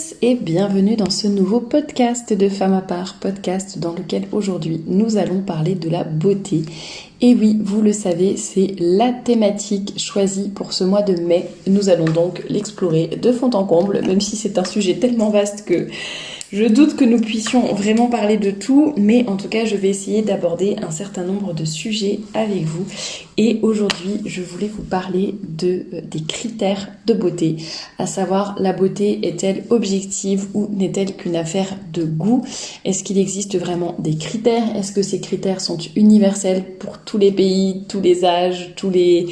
tous et bienvenue dans ce nouveau podcast de Femme à part, podcast dans lequel aujourd'hui nous allons parler de la beauté. Et oui, vous le savez, c'est la thématique choisie pour ce mois de mai. Nous allons donc l'explorer de fond en comble, même si c'est un sujet tellement vaste que je doute que nous puissions vraiment parler de tout, mais en tout cas, je vais essayer d'aborder un certain nombre de sujets avec vous. Et aujourd'hui, je voulais vous parler des critères de beauté, à savoir la beauté est-elle objective ou n'est-elle qu'une affaire de goût? Est-ce qu'il existe vraiment des critères? Est-ce que ces critères sont universels pour tous les pays, tous les âges, tous les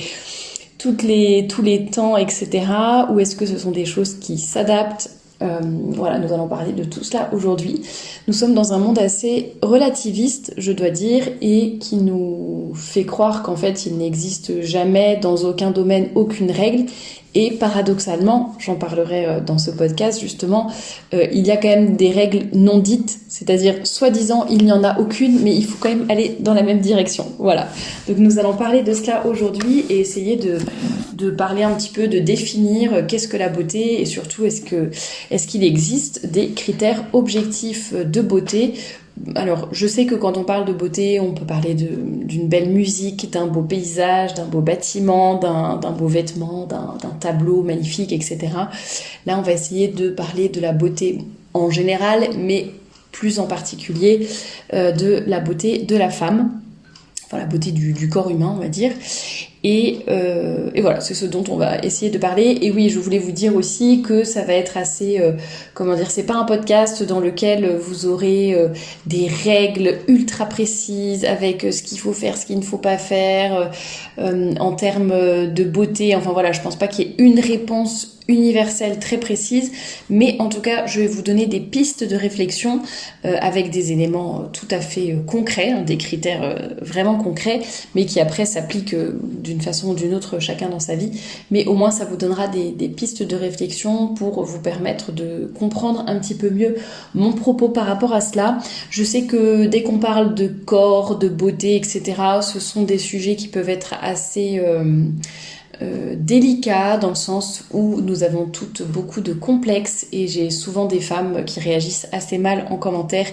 temps, etc. Ou est-ce que ce sont des choses qui s'adaptent? Voilà, nous allons parler de tout cela aujourd'hui. Nous sommes dans un monde assez relativiste, je dois dire, et qui nous fait croire qu'en fait, il n'existe jamais dans aucun domaine aucune règle. Et paradoxalement, j'en parlerai dans ce podcast justement, il y a quand même des règles non dites, c'est-à-dire soi-disant il n'y en a aucune, mais il faut quand même aller dans la même direction. Voilà, donc nous allons parler de cela aujourd'hui et essayer de parler un petit peu, de définir qu'est-ce que la beauté et surtout est-ce qu'il existe des critères objectifs de beauté. Alors, je sais que quand on parle de beauté, on peut parler d'une belle musique, d'un beau paysage, d'un beau bâtiment, d'un beau vêtement, d'un tableau magnifique, etc. Là, on va essayer de parler de la beauté en général, mais plus en particulier de la beauté de la femme, enfin la beauté du corps humain, on va dire. Et voilà, c'est ce dont on va essayer de parler. Et oui, je voulais vous dire aussi que ça va être assez, c'est pas un podcast dans lequel vous aurez des règles ultra précises avec ce qu'il faut faire, ce qu'il ne faut pas faire en termes de beauté. Enfin voilà, je pense pas qu'il y ait une réponse universelle très précise, mais en tout cas je vais vous donner des pistes de réflexion avec des éléments tout à fait concrets, des critères vraiment concrets, mais qui après s'appliquent d'une façon ou d'une autre chacun dans sa vie, mais au moins ça vous donnera des pistes de réflexion pour vous permettre de comprendre un petit peu mieux mon propos par rapport à cela. Je sais que dès qu'on parle de corps, de beauté, etc., ce sont des sujets qui peuvent être assez délicat dans le sens où nous avons toutes beaucoup de complexes et j'ai souvent des femmes qui réagissent assez mal en commentaire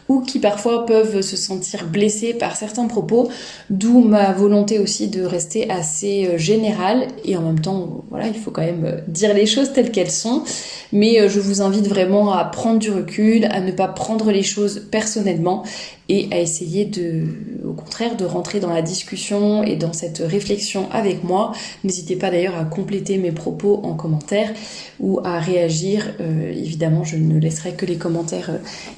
ou qui parfois peuvent se sentir blessées par certains propos, d'où ma volonté aussi de rester assez générale et en même temps, voilà, il faut quand même dire les choses telles qu'elles sont, mais je vous invite vraiment à prendre du recul, à ne pas prendre les choses personnellement et à essayer au contraire de rentrer dans la discussion et dans cette réflexion avec moi. N'hésitez pas d'ailleurs à compléter mes propos en commentaire ou à réagir. Évidemment, je ne laisserai que les commentaires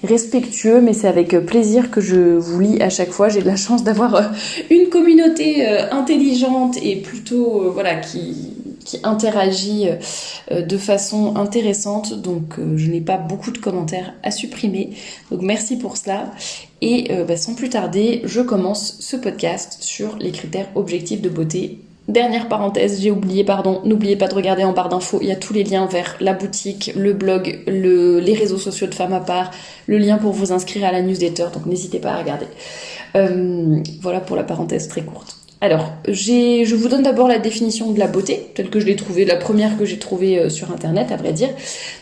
respectueux, mais c'est avec plaisir que je vous lis à chaque fois. J'ai de la chance d'avoir une communauté intelligente et plutôt qui interagit de façon intéressante, donc je n'ai pas beaucoup de commentaires à supprimer, donc merci pour cela. Et sans plus tarder, je commence ce podcast sur les critères objectifs de beauté. Dernière parenthèse, j'ai oublié, n'oubliez pas de regarder en barre d'infos, il y a tous les liens vers la boutique, le blog, les réseaux sociaux de Femme à part, le lien pour vous inscrire à la newsletter, donc n'hésitez pas à regarder. Voilà pour la parenthèse très courte. Alors, je vous donne d'abord la définition de la beauté, telle que je l'ai trouvée, la première que j'ai trouvée sur internet, à vrai dire.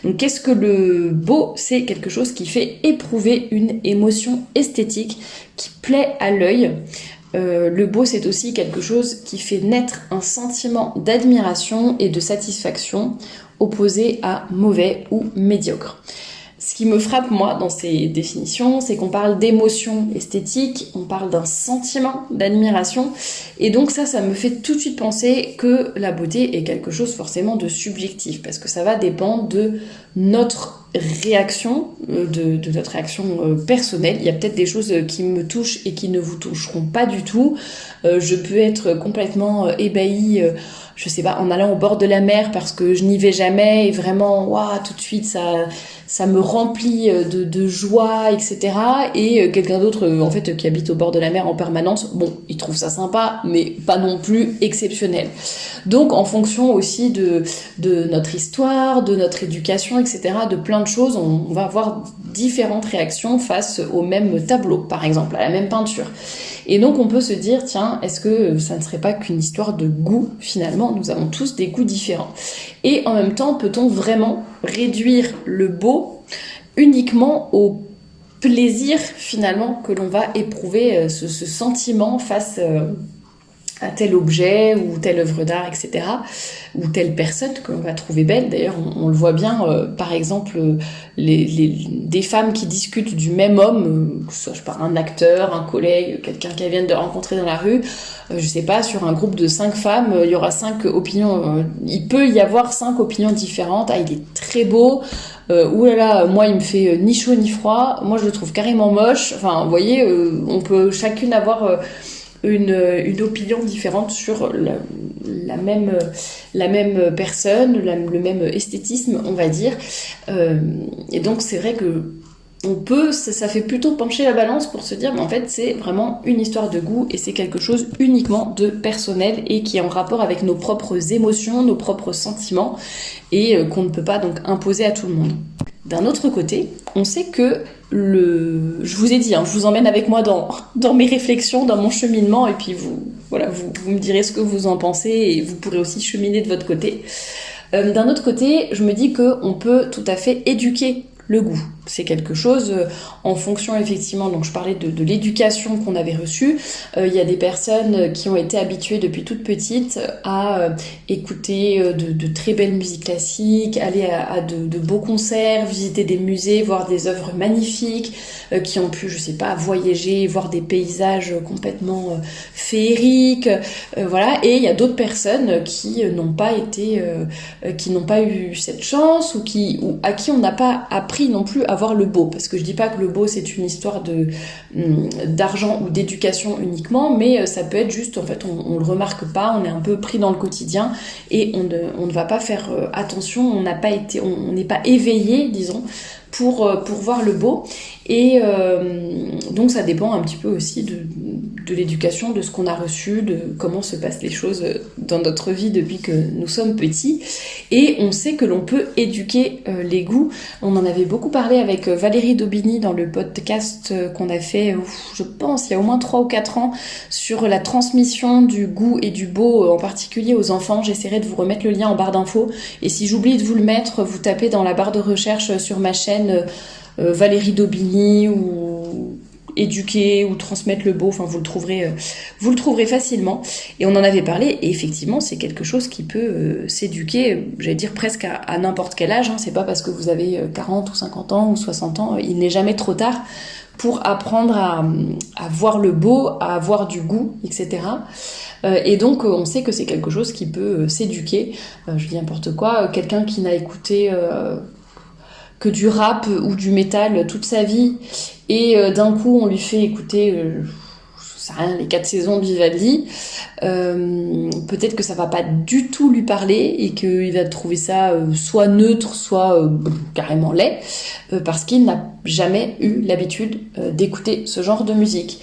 Donc, qu'est-ce que le beau? C'est quelque chose qui fait éprouver une émotion esthétique qui plaît à l'œil. Le beau, c'est aussi quelque chose qui fait naître un sentiment d'admiration et de satisfaction opposé à mauvais ou médiocre. Ce qui me frappe, moi, dans ces définitions, c'est qu'on parle d'émotion esthétique, on parle d'un sentiment d'admiration, et donc ça me fait tout de suite penser que la beauté est quelque chose forcément de subjectif, parce que ça va dépendre de notre réaction, de notre réaction personnelle. Il y a peut-être des choses qui me touchent et qui ne vous toucheront pas du tout. Je peux être complètement ébahie, je sais pas, en allant au bord de la mer parce que je n'y vais jamais et vraiment, waouh, tout de suite ça me remplit de joie, etc. Et quelqu'un d'autre, en fait, qui habite au bord de la mer en permanence, bon, il trouve ça sympa, mais pas non plus exceptionnel. Donc, en fonction aussi de notre histoire, de notre éducation, etc., de plein plein de choses, on va avoir différentes réactions face au même tableau, par exemple, à la même peinture. Et donc on peut se dire, tiens, est-ce que ça ne serait pas qu'une histoire de goût finalement? Nous avons tous des goûts différents. Et en même temps, peut-on vraiment réduire le beau uniquement au plaisir finalement que l'on va éprouver, ce sentiment face à tel objet ou telle œuvre d'art, etc. ou telle personne que l'on va trouver belle. D'ailleurs, on le voit bien, par exemple, des femmes qui discutent du même homme, que ce soit, je sais pas, un acteur, un collègue, quelqu'un qu'elles viennent de rencontrer dans la rue, je sais pas, sur un groupe de 5 femmes, il y aura 5 opinions, il peut y avoir 5 opinions différentes. Ah, il est très beau, oulala, moi il me fait ni chaud ni froid, moi je le trouve carrément moche. Enfin, vous voyez, on peut chacune avoir une opinion différente sur la même personne, le même esthétisme, on va dire. Et donc c'est vrai que ça fait plutôt pencher la balance pour se dire, mais en fait c'est vraiment une histoire de goût et c'est quelque chose uniquement de personnel et qui est en rapport avec nos propres émotions, nos propres sentiments et qu'on ne peut pas donc imposer à tout le monde. D'un autre côté, on sait que je vous ai dit, je vous emmène avec moi dans mes réflexions, dans mon cheminement, et puis vous me direz ce que vous en pensez, et vous pourrez aussi cheminer de votre côté. D'un autre côté, je me dis qu'on peut tout à fait éduquer le goût. C'est quelque chose en fonction effectivement, donc je parlais de l'éducation qu'on avait reçue. Il y a des personnes qui ont été habituées depuis toute petite à écouter de très belles musiques classiques, aller à de beaux concerts, visiter des musées, voir des œuvres magnifiques, qui ont pu, je sais pas, voyager, voir des paysages complètement féeriques, voilà. Et il y a d'autres personnes qui n'ont pas eu cette chance ou à qui on n'a pas appris non plus à voir le beau, parce que je dis pas que le beau c'est une histoire d'argent ou d'éducation uniquement, mais ça peut être juste, en fait, on le remarque pas, on est un peu pris dans le quotidien et on ne va pas faire attention, on n'est pas éveillé, disons, pour voir le beau. Et donc ça dépend un petit peu aussi de l'éducation, de ce qu'on a reçu, de comment se passent les choses dans notre vie depuis que nous sommes petits. Et on sait que l'on peut éduquer les goûts. On en avait beaucoup parlé avec Valérie Daubigny dans le podcast qu'on a fait, je pense, il y a au moins 3 ou 4 ans, sur la transmission du goût et du beau, en particulier aux enfants. J'essaierai de vous remettre le lien en barre d'infos. Et si j'oublie de vous le mettre, vous tapez dans la barre de recherche sur ma chaîne Valérie Daubigny ou éduquer ou transmettre le beau, enfin vous le trouverez facilement. Et on en avait parlé, et effectivement c'est quelque chose qui peut s'éduquer, j'allais dire presque à n'importe quel âge, c'est pas parce que vous avez 40 ou 50 ans ou 60 ans, il n'est jamais trop tard pour apprendre à voir le beau, à avoir du goût, etc. Et donc on sait que c'est quelque chose qui peut s'éduquer. Je dis n'importe quoi, quelqu'un qui n'a écouté que du rap ou du métal toute sa vie, et d'un coup on lui fait écouter je sais rien, les 4 saisons de Vivaldi, peut-être que ça va pas du tout lui parler et qu'il va trouver ça soit neutre, soit carrément laid, parce qu'il n'a jamais eu l'habitude d'écouter ce genre de musique.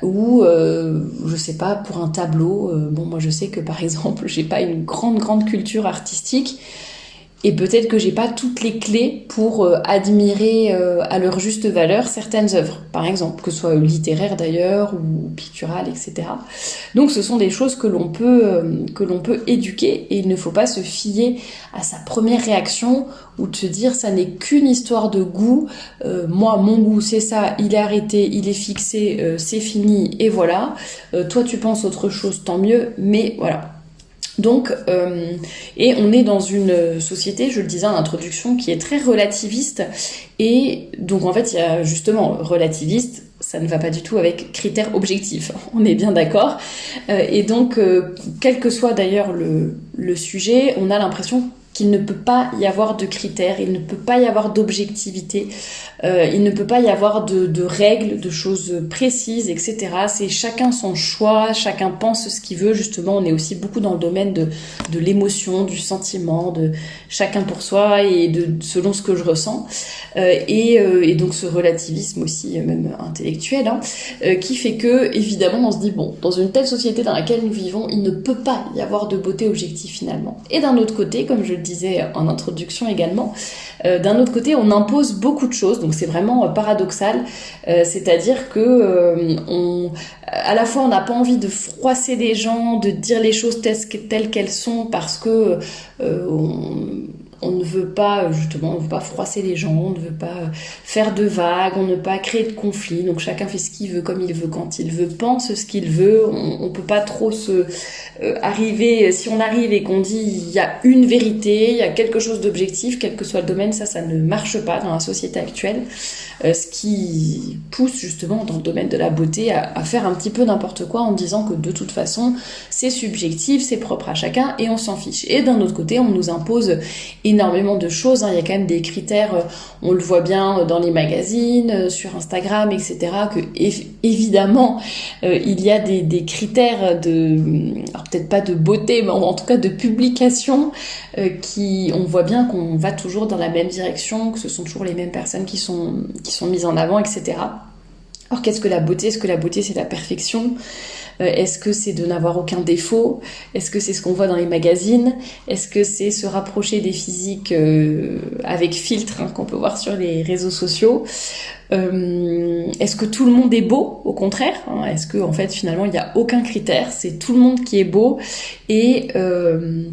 Ou je sais pas, pour un tableau, moi je sais que par exemple j'ai pas une grande culture artistique, et peut-être que j'ai pas toutes les clés pour admirer à leur juste valeur certaines œuvres, par exemple, que ce soit littéraires d'ailleurs ou picturales, etc. Donc ce sont des choses que l'on peut éduquer, et il ne faut pas se fier à sa première réaction ou de se dire ça n'est qu'une histoire de goût, moi mon goût c'est ça, il est arrêté, il est fixé, c'est fini et voilà. Toi tu penses autre chose, tant mieux, mais voilà. Donc, et on est dans une société, je le disais en introduction, qui est très relativiste, et donc en fait il y a justement relativiste, ça ne va pas du tout avec critères objectifs, on est bien d'accord, et donc quel que soit d'ailleurs le sujet, on a l'impression qu'il ne peut pas y avoir de critères, il ne peut pas y avoir d'objectivité, il ne peut pas y avoir de règles, de choses précises, etc. C'est chacun son choix, chacun pense ce qu'il veut. Justement, on est aussi beaucoup dans le domaine de l'émotion, du sentiment, de chacun pour soi et selon ce que je ressens. Et donc ce relativisme aussi, même intellectuel, qui fait que, évidemment, on se dit, bon, dans une telle société dans laquelle nous vivons, il ne peut pas y avoir de beauté objective finalement. Et d'un autre côté, comme je le disais en introduction également. D'un autre côté, on impose beaucoup de choses, donc c'est vraiment paradoxal. C'est-à-dire que à la fois, on n'a pas envie de froisser les gens, de dire les choses telles qu'elles sont, parce que on ne veut pas, justement, on ne veut pas froisser les gens, on ne veut pas faire de vagues, on ne veut pas créer de conflits. Donc chacun fait ce qu'il veut, comme il veut, quand il veut, pense ce qu'il veut. On peut pas trop arriver, si on arrive et qu'on dit il y a une vérité, il y a quelque chose d'objectif, quel que soit le domaine, ça ne marche pas dans la société actuelle. Ce qui pousse justement dans le domaine de la beauté à faire un petit peu n'importe quoi en disant que de toute façon c'est subjectif, c'est propre à chacun et on s'en fiche. Et d'un autre côté, on nous impose énormément de choses, hein. Il y a quand même des critères, on le voit bien dans les magazines, sur Instagram, etc., que évidemment il y a des critères alors peut-être pas de beauté, mais en tout cas de publication, qui, on voit bien qu'on va toujours dans la même direction, que ce sont toujours les mêmes personnes qui sont mises en avant, etc. Alors qu'est-ce que la beauté? Est-ce que la beauté c'est la perfection? Est-ce que c'est de n'avoir aucun défaut? Est-ce que c'est ce qu'on voit dans les magazines? Est-ce que c'est se rapprocher des physiques avec filtre, hein, qu'on peut voir sur les réseaux sociaux? Est-ce que tout le monde est beau? Au contraire, hein, est-ce que en fait finalement il n'y a aucun critère, c'est tout le monde qui est beau, et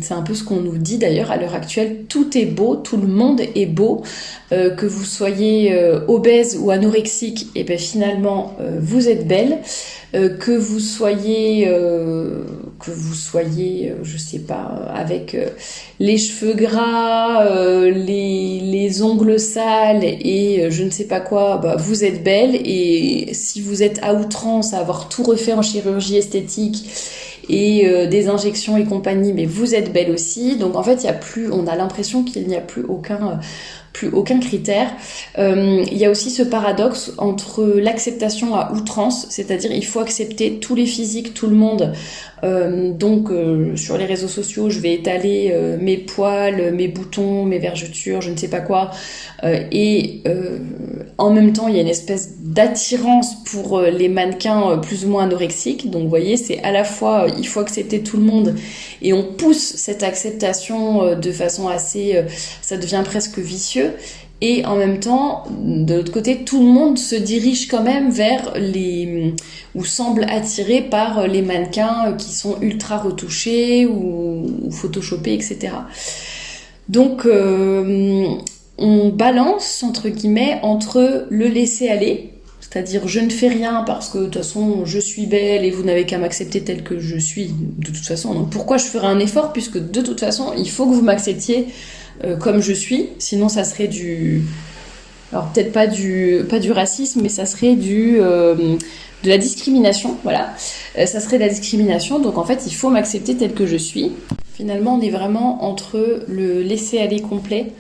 c'est un peu ce qu'on nous dit d'ailleurs à l'heure actuelle, tout est beau, tout le monde est beau, que vous soyez obèse ou anorexique, et ben finalement vous êtes belle. Que vous soyez, je sais pas, avec les cheveux gras, les ongles sales et je ne sais pas quoi, bah, vous êtes belle. Et si vous êtes à outrance à avoir tout refait en chirurgie esthétique et des injections et compagnie, mais vous êtes belle aussi. Donc en fait, on a l'impression qu'il n'y a plus aucun critère. Il y a aussi ce paradoxe entre l'acceptation à outrance, c'est-à-dire il faut accepter tous les physiques, tout le monde. Donc sur les réseaux sociaux, je vais étaler mes poils, mes boutons, mes vergetures, je ne sais pas quoi. Et en même temps, il y a une espèce d'attirance pour les mannequins plus ou moins anorexiques. Donc vous voyez, c'est à la fois, il faut accepter tout le monde et on pousse cette acceptation de façon assez... ça devient presque vicieux. Et en même temps, de l'autre côté, tout le monde se dirige quand même vers ou semble attiré par les mannequins qui sont ultra retouchés ou photoshopés, etc. Donc, on balance, entre guillemets, entre le laisser aller, c'est-à-dire je ne fais rien parce que de toute façon je suis belle et vous n'avez qu'à m'accepter telle que je suis de toute façon. Donc pourquoi je ferais un effort puisque de toute façon il faut que vous m'acceptiez comme je suis, sinon ça serait alors peut-être pas du racisme, mais ça serait de la discrimination, voilà. Ça serait de la discrimination, donc en fait il faut m'accepter telle que je suis. Finalement on est vraiment entre le laisser aller complet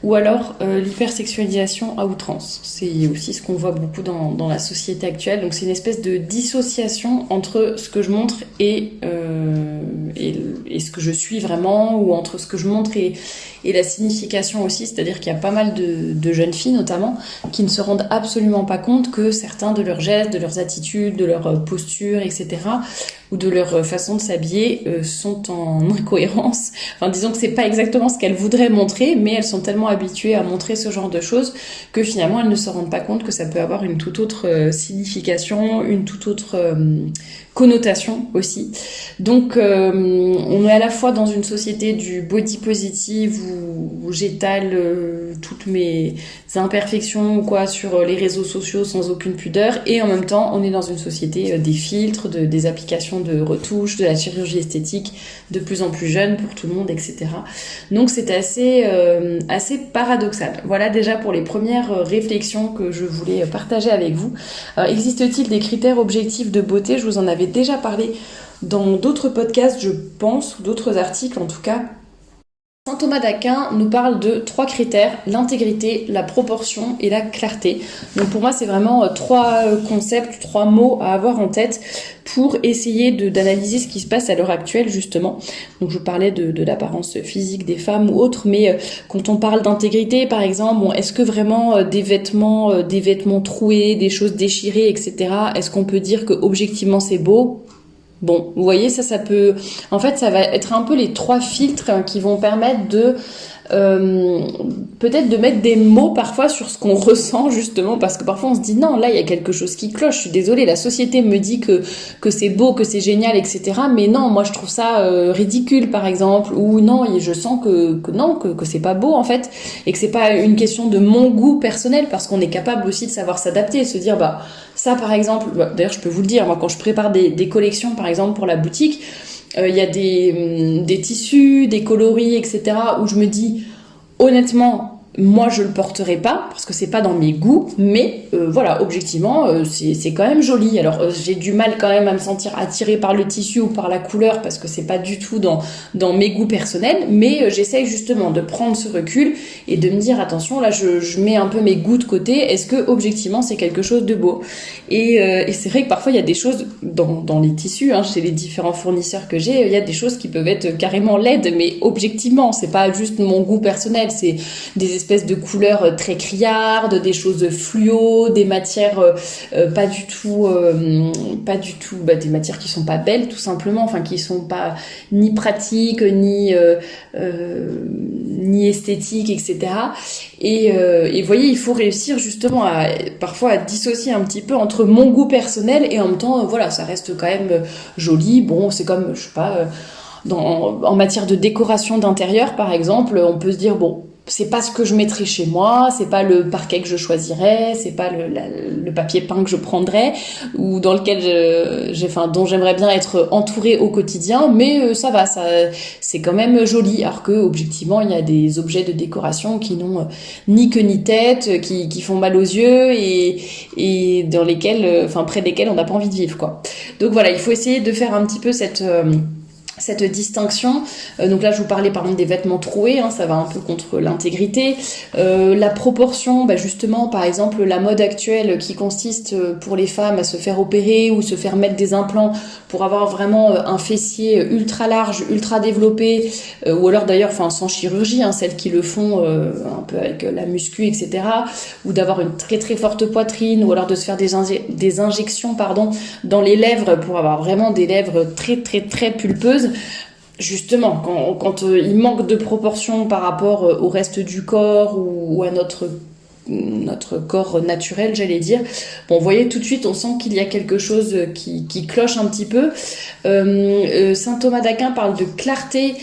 ou alors l'hypersexualisation à outrance. C'est aussi ce qu'on voit beaucoup dans la société actuelle. Donc c'est une espèce de dissociation entre ce que je montre et ce que je suis vraiment, ou entre ce que je montre et la signification aussi. C'est-à-dire qu'il y a pas mal de jeunes filles notamment qui ne se rendent absolument pas compte que certains de leurs gestes, de leurs attitudes, de leur posture, etc., ou de leur façon de s'habiller sont en incohérence. Enfin, disons que c'est pas exactement ce qu'elles voudraient montrer, mais elles sont tellement habituées à montrer ce genre de choses que finalement elles ne se rendent pas compte que ça peut avoir une toute autre signification, une toute autre connotation aussi. Donc on est à la fois dans une société du body positive où j'étale toutes mes imperfections ou quoi sur les réseaux sociaux sans aucune pudeur, et en même temps on est dans une société des filtres, des applications de retouches, de la chirurgie esthétique de plus en plus jeune pour tout le monde, etc. Donc c'est assez paradoxal. Voilà déjà pour les premières réflexions que je voulais partager avec vous. Alors, existe-t-il des critères objectifs de beauté? Je vous en avais déjà parlé dans d'autres podcasts, je pense, ou d'autres articles en tout cas. Saint Thomas d'Aquin nous parle de 3 critères: l'intégrité, la proportion et la clarté. Donc pour moi, c'est vraiment 3 concepts, 3 mots à avoir en tête pour essayer d'analyser ce qui se passe à l'heure actuelle, justement. Donc je parlais de l'apparence physique des femmes ou autres, mais quand on parle d'intégrité, par exemple, est-ce que vraiment des vêtements troués, des choses déchirées, etc., est-ce qu'on peut dire que objectivement c'est beau? Bon, vous voyez, ça peut... En fait, ça va être un peu les 3 filtres qui vont permettre de... peut-être de mettre des mots parfois sur ce qu'on ressent justement, parce que parfois on se dit non, là il y a quelque chose qui cloche, je suis désolée, la société me dit que c'est beau, que c'est génial, etc., mais non, moi je trouve ça ridicule par exemple, ou non, je sens que c'est pas beau en fait, et que c'est pas une question de mon goût personnel, parce qu'on est capable aussi de savoir s'adapter, se dire bah ça par exemple, d'ailleurs je peux vous le dire, moi quand je prépare des collections par exemple pour la boutique, il y a des tissus, des coloris, etc., où je me dis, honnêtement, moi je le porterai pas parce que c'est pas dans mes goûts, mais voilà, objectivement c'est quand même joli. Alors j'ai du mal quand même à me sentir attirée par le tissu ou par la couleur parce que c'est pas du tout dans mes goûts personnels, mais j'essaye justement de prendre ce recul et de me dire attention, là je mets un peu mes goûts de côté, est-ce que objectivement c'est quelque chose de beau, et c'est vrai que parfois il y a des choses dans les tissus, chez les différents fournisseurs que j'ai, il y a des choses qui peuvent être carrément laides, mais objectivement c'est pas juste mon goût personnel, c'est des espèces de couleurs très criardes, des choses fluo, des matières pas du tout, des matières qui sont pas belles tout simplement, enfin qui sont pas ni pratiques ni esthétiques, etc. Et vous voyez, il faut réussir justement parfois à dissocier un petit peu entre mon goût personnel et en même temps, voilà, ça reste quand même joli. Bon, c'est comme, je sais pas, en matière de décoration d'intérieur par exemple, on peut se dire bon, c'est pas ce que je mettrais chez moi, c'est pas le parquet que je choisirais, c'est pas le papier peint que je prendrais, ou dans lequel dont j'aimerais bien être entourée au quotidien, mais ça va, c'est quand même joli, alors que objectivement il y a des objets de décoration qui n'ont ni queue ni tête, qui font mal aux yeux et dans lesquels, près desquels on n'a pas envie de vivre, quoi. Donc voilà, il faut essayer de faire un petit peu cette distinction. Donc là je vous parlais par exemple des vêtements troués, ça va un peu contre l'intégrité. La proportion, justement par exemple la mode actuelle qui consiste pour les femmes à se faire opérer ou se faire mettre des implants pour avoir vraiment un fessier ultra large, ultra développé, ou alors d'ailleurs sans chirurgie, celles qui le font un peu avec la muscu, etc., ou d'avoir une très très forte poitrine, ou alors de se faire des injections dans les lèvres pour avoir vraiment des lèvres très très très pulpeuses. Justement, quand il manque de proportion par rapport au reste du corps ou à notre corps naturel, j'allais dire. Bon, vous voyez, tout de suite, on sent qu'il y a quelque chose qui cloche un petit peu. Saint Thomas d'Aquin parle de clarté.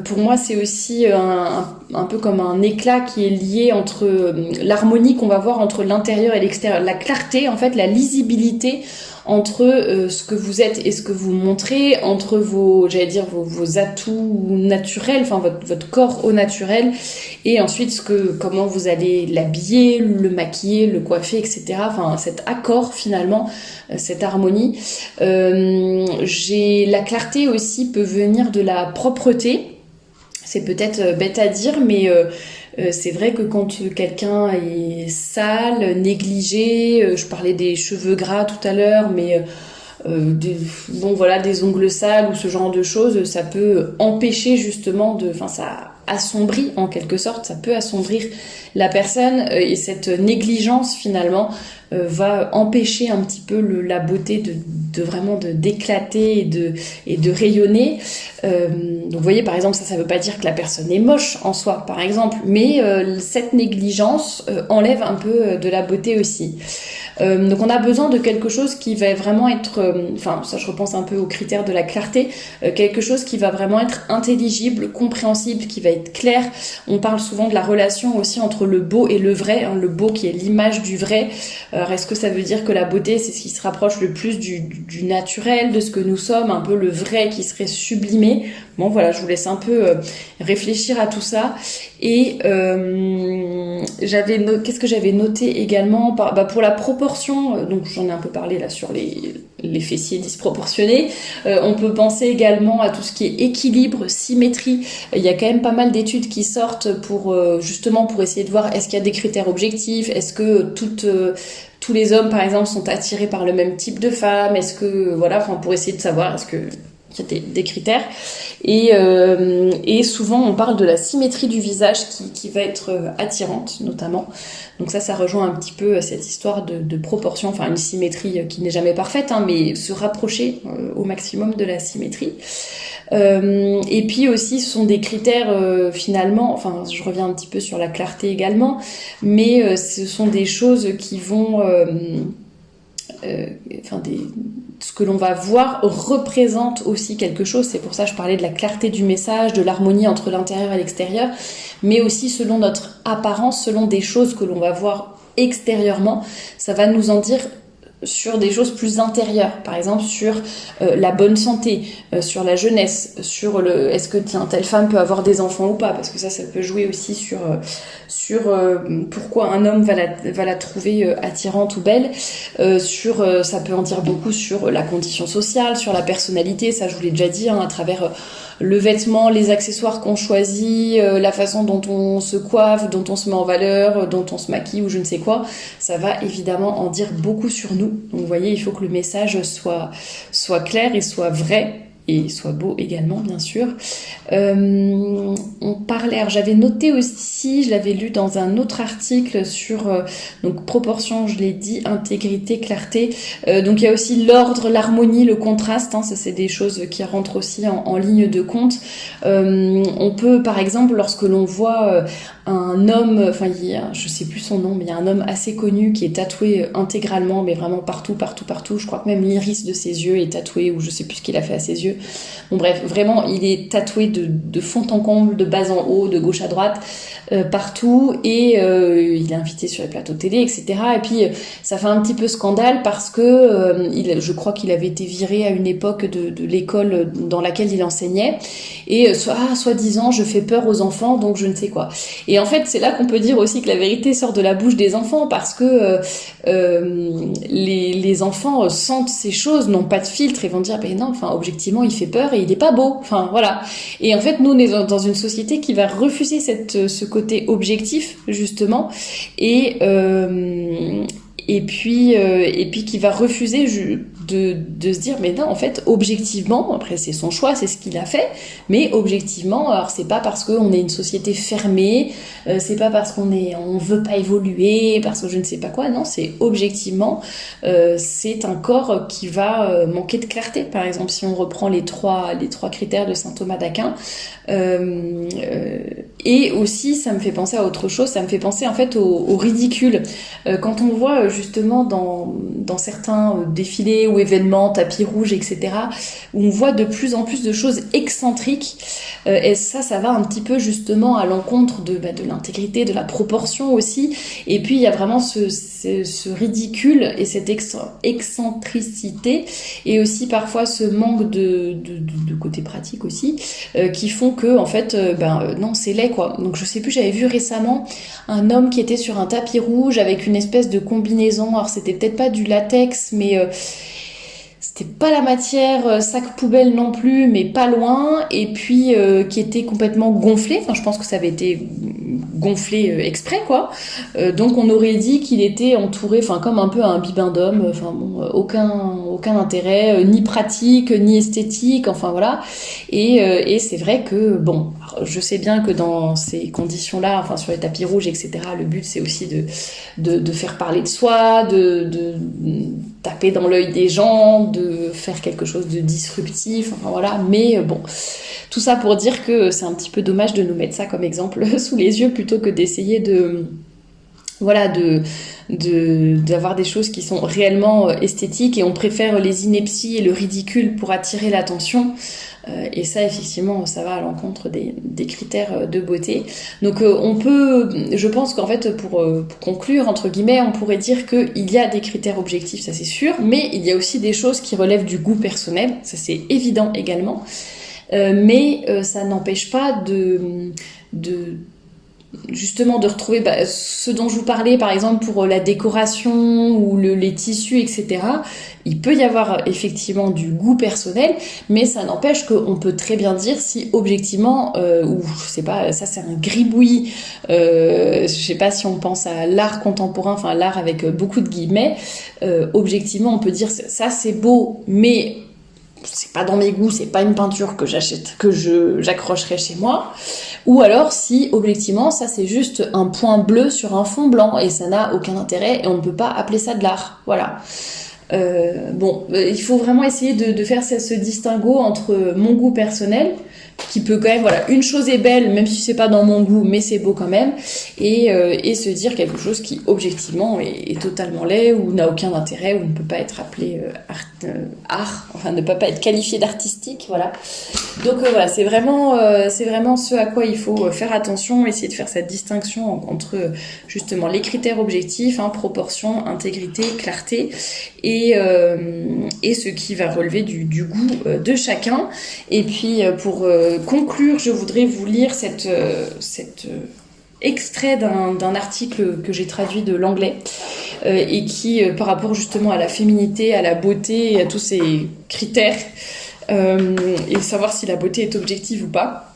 Pour moi, c'est aussi un peu comme un éclat qui est lié entre l'harmonie qu'on va voir entre l'intérieur et l'extérieur. La clarté, en fait, la lisibilité entre ce que vous êtes et ce que vous montrez, entre vos atouts naturels, votre corps au naturel, et ensuite comment vous allez l'habiller, le maquiller, le coiffer, etc. Cet accord finalement, cette harmonie. La clarté aussi peut venir de la propreté. C'est peut-être bête à dire, mais c'est vrai que quand quelqu'un est sale, négligé, je parlais des cheveux gras tout à l'heure, mais des ongles sales ou ce genre de choses, ça peut empêcher justement ça assombrit en quelque sorte, ça peut assombrir la personne, et cette négligence finalement va empêcher un petit peu la beauté de vraiment d'éclater et de rayonner. Donc vous voyez, par exemple, ça veut pas dire que la personne est moche en soi, par exemple, mais cette négligence enlève un peu de la beauté aussi. Donc on a besoin de quelque chose qui va vraiment être, ça je repense un peu aux critères de la clarté, quelque chose qui va vraiment être intelligible, compréhensible, qui va être clair. On parle souvent de la relation aussi entre le beau et le vrai, le beau qui est l'image du vrai. Alors est-ce que ça veut dire que la beauté c'est ce qui se rapproche le plus du naturel, de ce que nous sommes, un peu le vrai qui serait sublimé? Bon voilà, je vous laisse un peu réfléchir à tout ça. Et qu'est-ce que j'avais noté également pour la proportion, donc j'en ai un peu parlé là sur les fessiers disproportionnés. On peut penser également à tout ce qui est équilibre, symétrie. Il y a quand même pas mal d'études qui sortent pour essayer de voir est-ce qu'il y a des critères objectifs, est-ce que tous les hommes par exemple sont attirés par le même type de femme, est-ce que pour essayer de savoir est-ce que il y a des critères. Et souvent, on parle de la symétrie du visage qui va être attirante, notamment. Donc ça rejoint un petit peu cette histoire de proportion, enfin une symétrie qui n'est jamais parfaite, hein, mais se rapprocher au maximum de la symétrie. Et puis aussi, ce sont des critères finalement, enfin je reviens un petit peu sur la clarté également, mais ce sont des choses qui vont... ce que l'on va voir représente aussi quelque chose. C'est pour ça que je parlais de la clarté du message, de l'harmonie entre l'intérieur et l'extérieur, mais aussi selon notre apparence, selon des choses que l'on va voir extérieurement, ça va nous en dire sur des choses plus intérieures, par exemple sur la bonne santé, sur la jeunesse, sur est-ce que telle femme peut avoir des enfants ou pas, parce que ça peut jouer aussi sur pourquoi un homme va la trouver attirante ou belle, ça peut en dire beaucoup sur la condition sociale, sur la personnalité, ça je vous l'ai déjà dit, hein, à travers le vêtement, les accessoires qu'on choisit, la façon dont on se coiffe, dont on se met en valeur, dont on se maquille ou je ne sais quoi, ça va évidemment en dire beaucoup sur nous. Donc vous voyez, il faut que le message soit clair et soit vrai. Et soit beau également, bien sûr. On parlait, alors j'avais noté aussi, je l'avais lu dans un autre article sur donc proportion, je l'ai dit, intégrité, clarté. Donc il y a aussi l'ordre, l'harmonie, le contraste. Hein, ça c'est des choses qui rentrent aussi en ligne de compte. On peut, par exemple, lorsque l'on voit un homme, enfin je sais plus son nom, mais il y a un homme assez connu qui est tatoué intégralement, mais vraiment partout. Je crois que même l'iris de ses yeux est tatoué, ou je sais plus ce qu'il a fait à ses yeux. Bon bref, vraiment, il est tatoué de fond en comble, de bas en haut, de gauche à droite, partout, et il est invité sur les plateaux de télé, etc. Et puis ça fait un petit peu scandale parce que je crois qu'il avait été viré à une époque de l'école dans laquelle il enseignait, et soi-disant, je fais peur aux enfants, donc je ne sais quoi. Et en fait, c'est là qu'on peut dire aussi que la vérité sort de la bouche des enfants, parce que les enfants sentent ces choses, n'ont pas de filtre, et vont dire, ben non, enfin objectivement, il fait peur et il est pas beau. Enfin voilà. Et en fait, nous, on est dans une société qui va refuser ce côté objectif justement, et puis qui va refuser de se dire mais non, en fait, objectivement, après c'est son choix, c'est ce qu'il a fait, mais objectivement, alors c'est pas parce qu'on est une société fermée, c'est pas parce qu'on veut pas évoluer, parce que je ne sais pas quoi, non, c'est objectivement, c'est un corps qui va manquer de clarté. Par exemple, si on reprend les trois critères de saint Thomas d'Aquin, et aussi ça me fait penser à autre chose, ça me fait penser en fait au ridicule. Quand on voit justement dans certains défilés ou événements, tapis rouges, etc., où on voit de plus en plus de choses excentriques, et ça va un petit peu justement à l'encontre de l'intégrité, de la proportion aussi, et puis il y a vraiment ce ridicule et cette excentricité, et aussi parfois ce manque de côté pratique aussi, qui font que en fait non, c'est laid quoi. Donc je sais plus, j'avais vu récemment un homme qui était sur un tapis rouge avec une espèce de combinaison, alors c'était peut-être pas du latex, mais c'était pas la matière sac poubelle non plus, mais pas loin, et puis qui était complètement gonflé. Enfin, je pense que ça avait été gonflé exprès, quoi. Donc on aurait dit qu'il était entouré, enfin comme un peu un bibendum. Enfin bon, aucun intérêt, ni pratique, ni esthétique. Enfin voilà. Et c'est vrai que bon, je sais bien que dans ces conditions-là, enfin sur les tapis rouges, etc., le but c'est aussi de faire parler de soi, de taper dans l'œil des gens, de faire quelque chose de disruptif, enfin voilà, mais bon, tout ça pour dire que c'est un petit peu dommage de nous mettre ça comme exemple sous les yeux plutôt que d'essayer d'avoir des choses qui sont réellement esthétiques, et on préfère les inepties et le ridicule pour attirer l'attention. Et ça, effectivement, ça va à l'encontre des critères de beauté. Donc je pense qu'en fait, pour conclure, entre guillemets, on pourrait dire qu'il y a des critères objectifs, ça c'est sûr, mais il y a aussi des choses qui relèvent du goût personnel, ça c'est évident également, mais ça n'empêche pas justement de retrouver ce dont je vous parlais, par exemple pour la décoration ou les tissus, etc. Il peut y avoir effectivement du goût personnel, mais ça n'empêche qu'on peut très bien dire si objectivement, ou je sais pas, ça c'est un gribouillis, je sais pas si on pense à l'art contemporain, enfin l'art avec beaucoup de guillemets, objectivement on peut dire ça c'est beau, mais c'est pas dans mes goûts, c'est pas une peinture que j'accrocherai chez moi. Ou alors si objectivement ça c'est juste un point bleu sur un fond blanc et ça n'a aucun intérêt et on ne peut pas appeler ça de l'art. Voilà. Il faut vraiment essayer de faire ce distinguo entre mon goût personnel, qui peut quand même, voilà, une chose est belle, même si c'est pas dans mon goût, mais c'est beau quand même, et se dire quelque chose qui, objectivement, est totalement laid, ou n'a aucun intérêt, ou ne peut pas être appelé art, enfin, ne peut pas être qualifié d'artistique, voilà. Donc voilà, c'est vraiment ce à quoi il faut faire attention, essayer de faire cette distinction entre, justement, les critères objectifs, proportion, intégrité, clarté, et ce qui va relever du goût de chacun. Et puis, pour conclure, je voudrais vous lire cet extrait d'un article que j'ai traduit de l'anglais et qui, par rapport justement à la féminité, à la beauté et à tous ces critères, et savoir si la beauté est objective ou pas.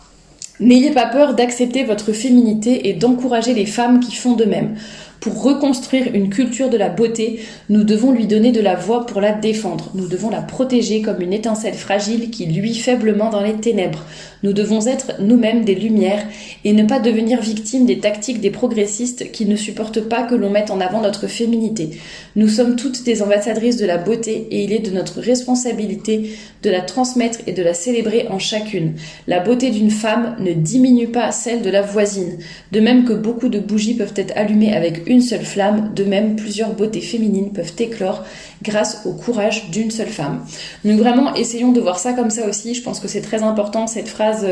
N'ayez pas peur d'accepter votre féminité et d'encourager les femmes qui font de même. Pour reconstruire une culture de la beauté, nous devons lui donner de la voix pour la défendre. Nous devons la protéger comme une étincelle fragile qui luit faiblement dans les ténèbres. Nous devons être nous-mêmes des lumières et ne pas devenir victimes des tactiques des progressistes qui ne supportent pas que l'on mette en avant notre féminité. Nous sommes toutes des ambassadrices de la beauté et il est de notre responsabilité de la transmettre et de la célébrer en chacune. La beauté d'une femme ne diminue pas celle de la voisine. De même que beaucoup de bougies peuvent être allumées avec une seule flamme, de même plusieurs beautés féminines peuvent éclore grâce au courage d'une seule femme. Donc vraiment, essayons de voir ça comme ça aussi. Je pense que c'est très important, cette phrase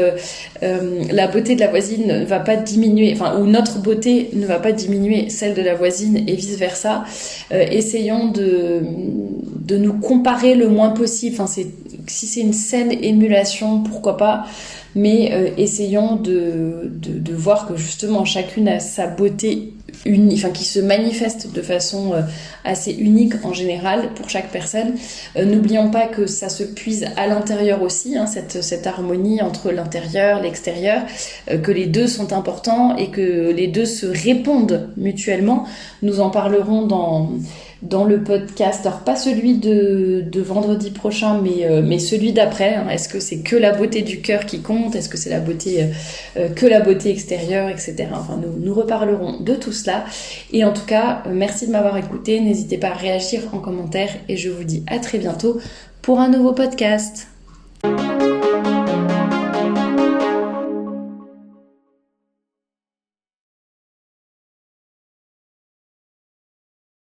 la beauté de la voisine ne va pas diminuer, ou notre beauté ne va pas diminuer celle de la voisine et vice-versa. Essayons de nous comparer le moins possible. Si c'est une saine émulation, pourquoi pas, mais essayons de voir que justement chacune a sa beauté qui se manifeste de façon assez unique en général pour chaque personne. N'oublions pas que ça se puise à l'intérieur aussi, cette harmonie entre l'intérieur, l'extérieur, que les deux sont importants et que les deux se répondent mutuellement. Nous en parlerons dans le podcast, alors pas celui de vendredi prochain, mais celui d'après. Est-ce que c'est que la beauté du cœur qui compte? Est-ce que c'est la beauté que la beauté extérieure, etc. Nous reparlerons de tout cela. Et en tout cas, merci de m'avoir écouté. N'hésitez pas à réagir en commentaire et je vous dis à très bientôt pour un nouveau podcast.